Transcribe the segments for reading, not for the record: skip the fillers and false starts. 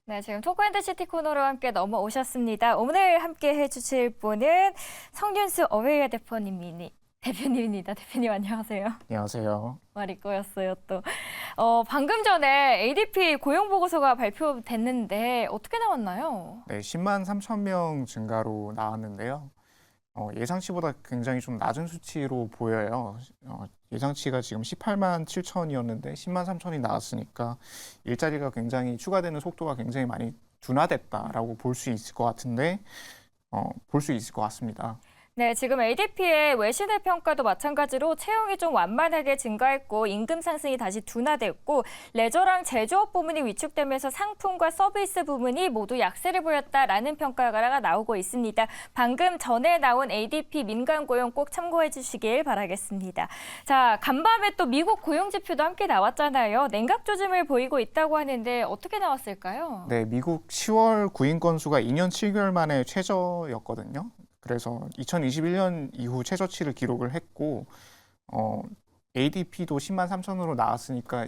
네, 지금 토크앤드시티 코너로 함께 넘어오셨습니다. 오늘 함께 해주실 분은 성윤수 어웨이어 대표님입니다. 대표님 안녕하세요. 안녕하세요. 말이 꼬였어요 또. 방금 전에 ADP 고용 보고서가 발표됐는데 어떻게 나왔나요? 네, 10만 3천 명 증가로 나왔는데요. 예상치보다 굉장히 좀 낮은 수치로 보여요. 예상치가 지금 18만 7천이었는데 10만 3천이 나왔으니까 일자리가 굉장히 추가되는 속도가 굉장히 많이 둔화됐다라고 볼 수 있을 것 같은데, 볼 수 있을 것 같습니다. 네, 지금 ADP의 외신의 평가도 마찬가지로 채용이 좀 완만하게 증가했고 임금 상승이 다시 둔화됐고 레저랑 제조업 부문이 위축되면서 상품과 서비스 부문이 모두 약세를 보였다라는 평가가 나오고 있습니다. 방금 전에 나온 ADP 민간 고용 꼭 참고해 주시길 바라겠습니다. 자, 간밤에 또 미국 고용 지표도 함께 나왔잖아요. 냉각 조짐을 보이고 있다고 하는데 어떻게 나왔을까요? 네, 미국 10월 구인 건수가 2년 7개월 만에 최저였거든요. 그래서 2021년 이후 최저치를 기록을 했고, ADP도 10만 3천으로 나왔으니까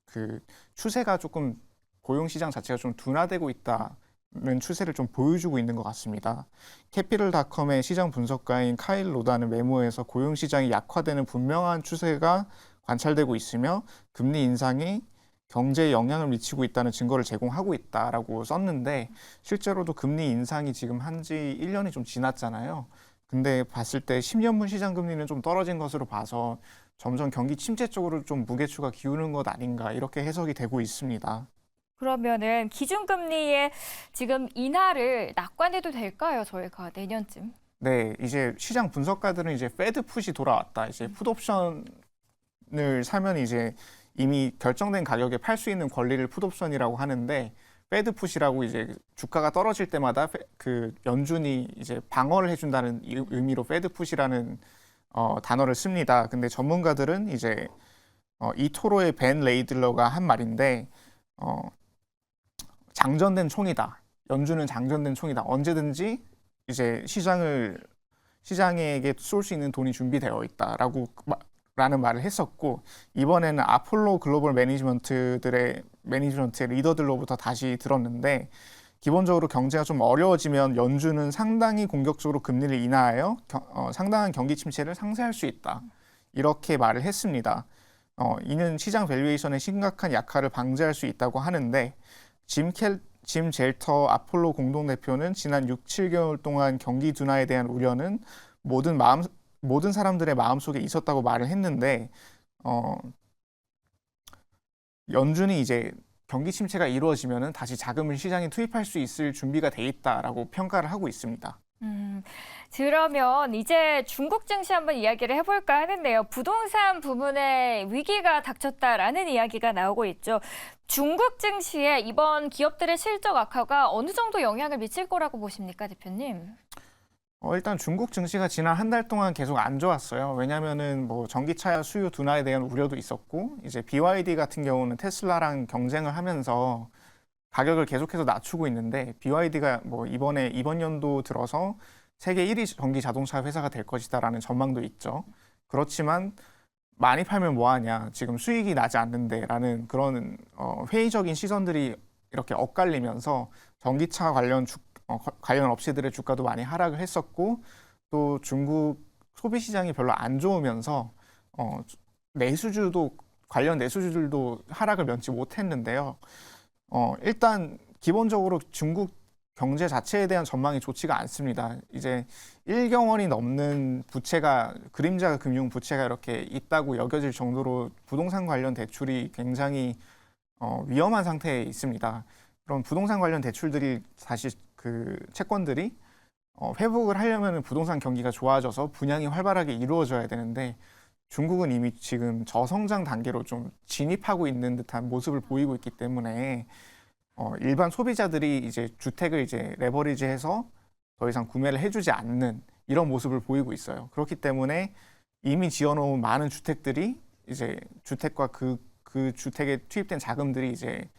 그 추세가 조금 고용시장 자체가 좀 둔화되고 있다는 추세를 좀 보여주고 있는 것 같습니다. 캐피털닷컴의 시장 분석가인 카일 로다는 메모에서 고용시장이 약화되는 분명한 추세가 관찰되고 있으며 금리 인상이 경제에 영향을 미치고 있다는 증거를 제공하고 있다라고 썼는데 실제로도 금리 인상이 지금 한지 1년이 좀 지났잖아요. 근데 봤을 때 10년물 시장 금리는 좀 떨어진 것으로 봐서 점점 경기 침체 쪽으로 좀 무게추가 기우는 것 아닌가 이렇게 해석이 되고 있습니다. 그러면은 기준금리의 지금 인하를 낙관해도 될까요? 저희가 내년쯤? 네, 이제 시장 분석가들은 이제 페드 풋이 돌아왔다. 이제 풋 옵션을 사면 이제 이미 결정된 가격에 팔 수 있는 권리를 풋옵션이라고 하는데 페드 풋이라고 이제 주가가 떨어질 때마다 그 연준이 이제 방어를 해준다는 의미로 페드 풋이라는 단어를 씁니다. 근데 전문가들은 이제 이토로의 벤 레이들러가 한 말인데 장전된 총이다. 연준은 장전된 총이다. 언제든지 이제 시장에게 쏠 수 있는 돈이 준비되어 있다라고 라는 말을 했었고 이번에는 아폴로 글로벌 매니지먼트의 리더들로부터 다시 들었는데 기본적으로 경제가 좀 어려워지면 연준은 상당히 공격적으로 금리를 인하하여 상당한 경기 침체를 상쇄할 수 있다. 이렇게 말을 했습니다. 이는 시장 밸류에이션의 심각한 약화를 방지할 수 있다고 하는데 짐 젤터 아폴로 공동대표는 지난 6, 7개월 동안 경기 둔화에 대한 우려는 모든 사람들의 마음속에 있었다고 말을 했는데 연준이 이제 경기 침체가 이루어지면은 다시 자금을 시장에 투입할 수 있을 준비가 돼 있다라고 평가를 하고 있습니다. 그러면 이제 중국 증시 한번 이야기를 해볼까 하는데요. 부동산 부문에 위기가 닥쳤다라는 이야기가 나오고 있죠. 중국 증시에 이번 기업들의 실적 악화가 어느 정도 영향을 미칠 거라고 보십니까, 대표님? 일단 중국 증시가 지난 한 달 동안 계속 안 좋았어요. 왜냐면은 뭐 전기차 수요 둔화에 대한 우려도 있었고, 이제 BYD 같은 경우는 테슬라랑 경쟁을 하면서 가격을 계속해서 낮추고 있는데, BYD가 뭐 이번 연도 들어서 세계 1위 전기 자동차 회사가 될 것이다라는 전망도 있죠. 그렇지만 많이 팔면 뭐하냐, 지금 수익이 나지 않는데라는 그런 회의적인 시선들이 이렇게 엇갈리면서 전기차 관련 업체들의 주가도 많이 하락을 했었고 또 중국 소비 시장이 별로 안 좋으면서 관련 내수주들도 하락을 면치 못했는데요. 일단 기본적으로 중국 경제 자체에 대한 전망이 좋지가 않습니다. 이제 1경 원이 넘는 그림자 금융 부채가 이렇게 있다고 여겨질 정도로 부동산 관련 대출이 굉장히 위험한 상태에 있습니다. 그럼 부동산 관련 대출들이 다시 그 채권들이 회복을 하려면 부동산 경기가 좋아져서 분양이 활발하게 이루어져야 되는데 중국은 이미 지금 저성장 단계로 좀 진입하고 있는 듯한 모습을 보이고 있기 때문에 일반 소비자들이 이제 주택을 이제 레버리지해서 더 이상 구매를 해주지 않는 이런 모습을 보이고 있어요. 그렇기 때문에 이미 지어놓은 많은 주택들이 이제 주택과 그 주택에 투입된 자금들이 이제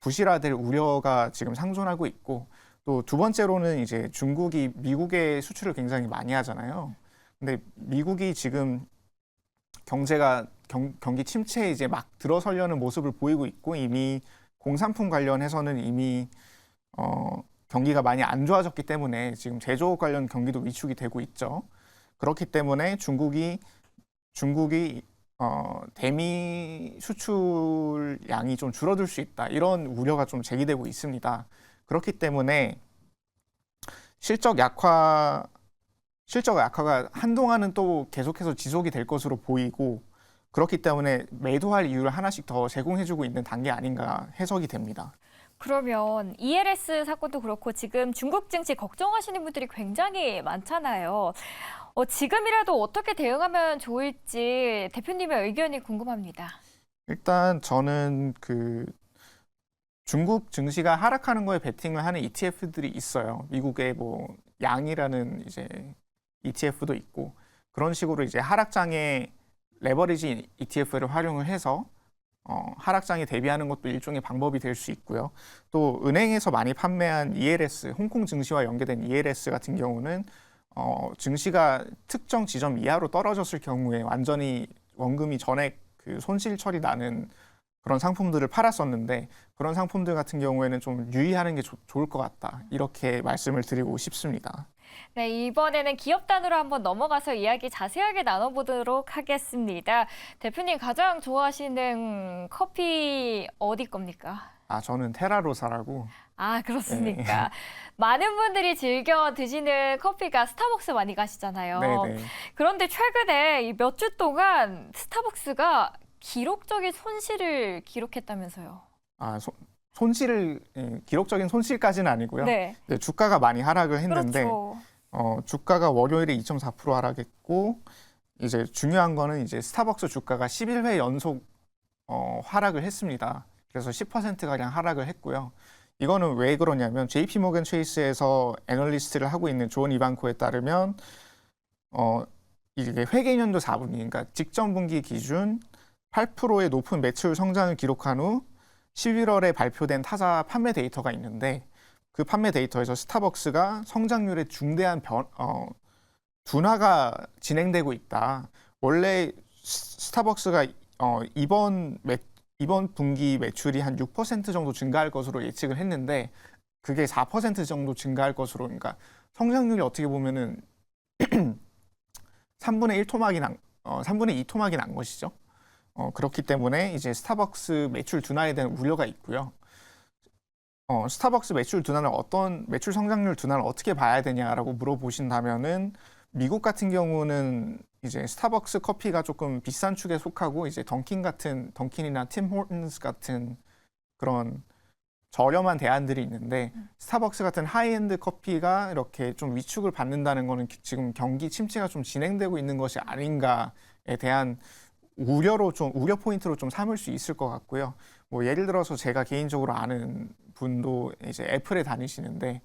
부실화될 우려가 지금 상존하고 있고 또 두 번째로는 이제 중국이 미국에 수출을 굉장히 많이 하잖아요. 근데 미국이 지금 경제가 경기 침체에 이제 막 들어서려는 모습을 보이고 있고 이미 공산품 관련해서는 이미 경기가 많이 안 좋아졌기 때문에 지금 제조업 관련 경기도 위축이 되고 있죠. 그렇기 때문에 중국이 대미 수출량이 좀 줄어들 수 있다. 이런 우려가 좀 제기되고 있습니다. 그렇기 때문에 실적 약화가 한동안은 또 계속해서 지속이 될 것으로 보이고 그렇기 때문에 매도할 이유를 하나씩 더 제공해주고 있는 단계 아닌가 해석이 됩니다. 그러면 ELS 사건도 그렇고 지금 중국 증시 걱정하시는 분들이 굉장히 많잖아요. 지금이라도 어떻게 대응하면 좋을지 대표님의 의견이 궁금합니다. 일단 저는 중국 증시가 하락하는 거에 베팅을 하는 ETF들이 있어요. 미국의 뭐 양이라는 이제 ETF도 있고 그런 식으로 이제 하락장에 레버리지 ETF를 활용을 해서 하락장에 대비하는 것도 일종의 방법이 될 수 있고요. 또 은행에서 많이 판매한 ELS, 홍콩 증시와 연계된 ELS 같은 경우는 증시가 특정 지점 이하로 떨어졌을 경우에 완전히 원금이 전액 손실 처리 나는 그런 상품들을 팔았었는데 그런 상품들 같은 경우에는 좀 유의하는 게 좋을 것 같다. 이렇게 말씀을 드리고 싶습니다. 네, 이번에는 기업 단으로 한번 넘어가서 이야기 자세하게 나눠보도록 하겠습니다. 대표님 가장 좋아하시는 커피 어디 겁니까? 저는 테라로사라고. 아, 그렇습니까? 네. 많은 분들이 즐겨 드시는 커피가 스타벅스 많이 가시잖아요. 네네. 그런데 최근에 몇 주 동안 스타벅스가 기록적인 손실을 기록했다면서요. 기록적인 손실까지는 아니고요. 네. 네, 주가가 많이 하락을 했는데 그렇죠. 주가가 월요일에 2.4% 하락했고 이제 중요한 거는 이제 스타벅스 주가가 11회 연속 하락을 했습니다. 그래서 10%가량 하락을 했고요. 이거는 왜 그러냐면 JP 모건 체이스에서 애널리스트를 하고 있는 존 이반코에 따르면 이게 회계연도 4분기, 그러니까 직전 분기 기준 8%의 높은 매출 성장을 기록한 후 11월에 발표된 타사 판매 데이터가 있는데 그 판매 데이터에서 스타벅스가 성장률에 중대한 둔화가 진행되고 있다. 원래 스타벅스가 이번 분기 매출이 한 6% 정도 증가할 것으로 예측을 했는데 그게 4% 정도 증가할 것으로, 그러니까 성장률이 어떻게 보면은 3분의 2 토막이 난 것이죠. 그렇기 때문에 이제 스타벅스 매출 둔화에 대한 우려가 있고요. 스타벅스 매출 성장률 둔화를 어떻게 봐야 되냐라고 물어보신다면은 미국 같은 경우는 이제 스타벅스 커피가 조금 비싼 축에 속하고 이제 던킨이나 팀 호튼스 같은 그런 저렴한 대안들이 있는데 스타벅스 같은 하이엔드 커피가 이렇게 좀 위축을 받는다는 거는 지금 경기 침체가 좀 진행되고 있는 것이 아닌가에 대한 우려 포인트로 좀 삼을 수 있을 것 같고요. 뭐 예를 들어서 제가 개인적으로 아는 분도 이제 애플에 다니시는데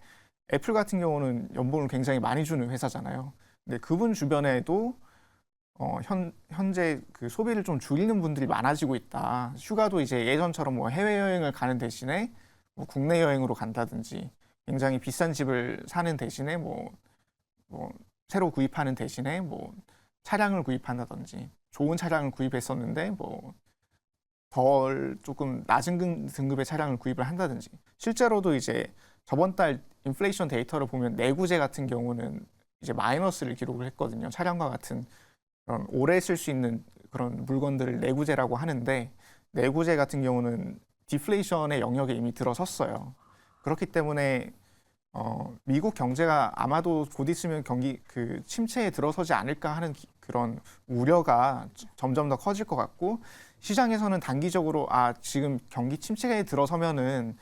애플 같은 경우는 연봉을 굉장히 많이 주는 회사잖아요. 근데 그분 주변에도 현재 그 소비를 좀 줄이는 분들이 많아지고 있다. 휴가도 이제 예전처럼 뭐 해외여행을 가는 대신에 뭐 국내 여행으로 간다든지 굉장히 비싼 집을 사는 대신에 뭐 새로 구입하는 대신에 뭐 차량을 구입한다든지 좋은 차량을 구입했었는데 뭐 조금 낮은 등급의 차량을 구입을 한다든지 실제로도 이제 저번 달 인플레이션 데이터를 보면 내구재 같은 경우는 이제 마이너스를 기록을 했거든요. 차량과 같은 그런 오래 쓸 수 있는 그런 물건들을 내구재라고 하는데 내구재 같은 경우는 디플레이션의 영역에 이미 들어섰어요. 그렇기 때문에 미국 경제가 아마도 곧 있으면 침체에 들어서지 않을까 하는 그런 우려가 점점 더 커질 것 같고 시장에서는 단기적으로 지금 경기 침체에 들어서면은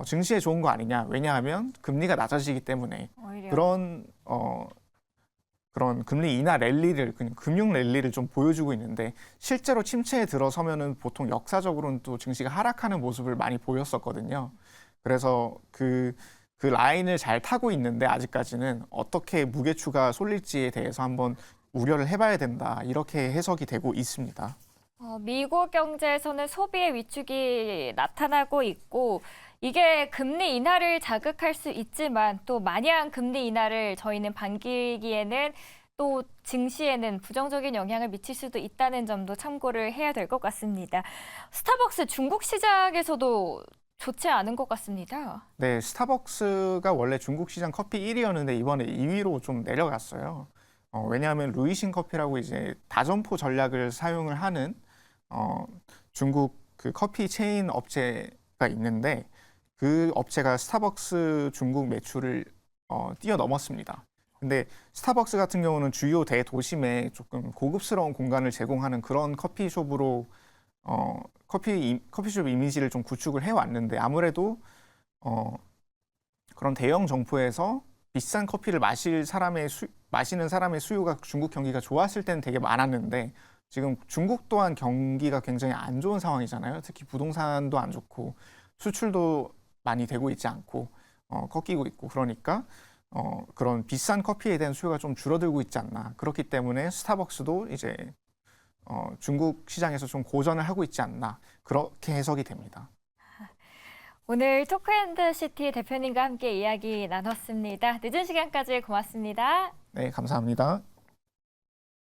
증시에 좋은 거 아니냐. 왜냐하면 금리가 낮아지기 때문에 오히려. 그런 금리 인하 랠리를 금융 랠리를 좀 보여주고 있는데 실제로 침체에 들어서면은 보통 역사적으로는 또 증시가 하락하는 모습을 많이 보였었거든요. 그래서 그 라인을 잘 타고 있는데 아직까지는 어떻게 무게추가 쏠릴지에 대해서 한번 우려를 해봐야 된다. 이렇게 해석이 되고 있습니다. 미국 경제에서는 소비의 위축이 나타나고 있고 이게 금리 인하를 자극할 수 있지만 또 마냥 금리 인하를 저희는 반기기에는 또 증시에는 부정적인 영향을 미칠 수도 있다는 점도 참고를 해야 될 것 같습니다. 스타벅스 중국 시장에서도 좋지 않은 것 같습니다. 네, 스타벅스가 원래 중국 시장 커피 1위였는데 이번에 2위로 좀 내려갔어요. 왜냐하면 루이신 커피라고 이제 다점포 전략을 사용을 하는 중국 그 커피 체인 업체가 있는데 그 업체가 스타벅스 중국 매출을 뛰어넘었습니다. 근데 스타벅스 같은 경우는 주요 대도심에 조금 고급스러운 공간을 제공하는 그런 커피숍으로 커피숍 이미지를 좀 구축을 해왔는데 아무래도 그런 대형 점포에서 비싼 커피를 마시는 사람의 수요가 중국 경기가 좋았을 때는 되게 많았는데 지금 중국 또한 경기가 굉장히 안 좋은 상황이잖아요. 특히 부동산도 안 좋고 수출도 많이 되고 있지 않고 꺾이고 있고 그러니까 그런 비싼 커피에 대한 수요가 좀 줄어들고 있지 않나. 그렇기 때문에 스타벅스도 이제 중국 시장에서 좀 고전을 하고 있지 않나. 그렇게 해석이 됩니다. 오늘 토크앤드시티 대표님과 함께 이야기 나눴습니다. 늦은 시간까지 고맙습니다. 네, 감사합니다.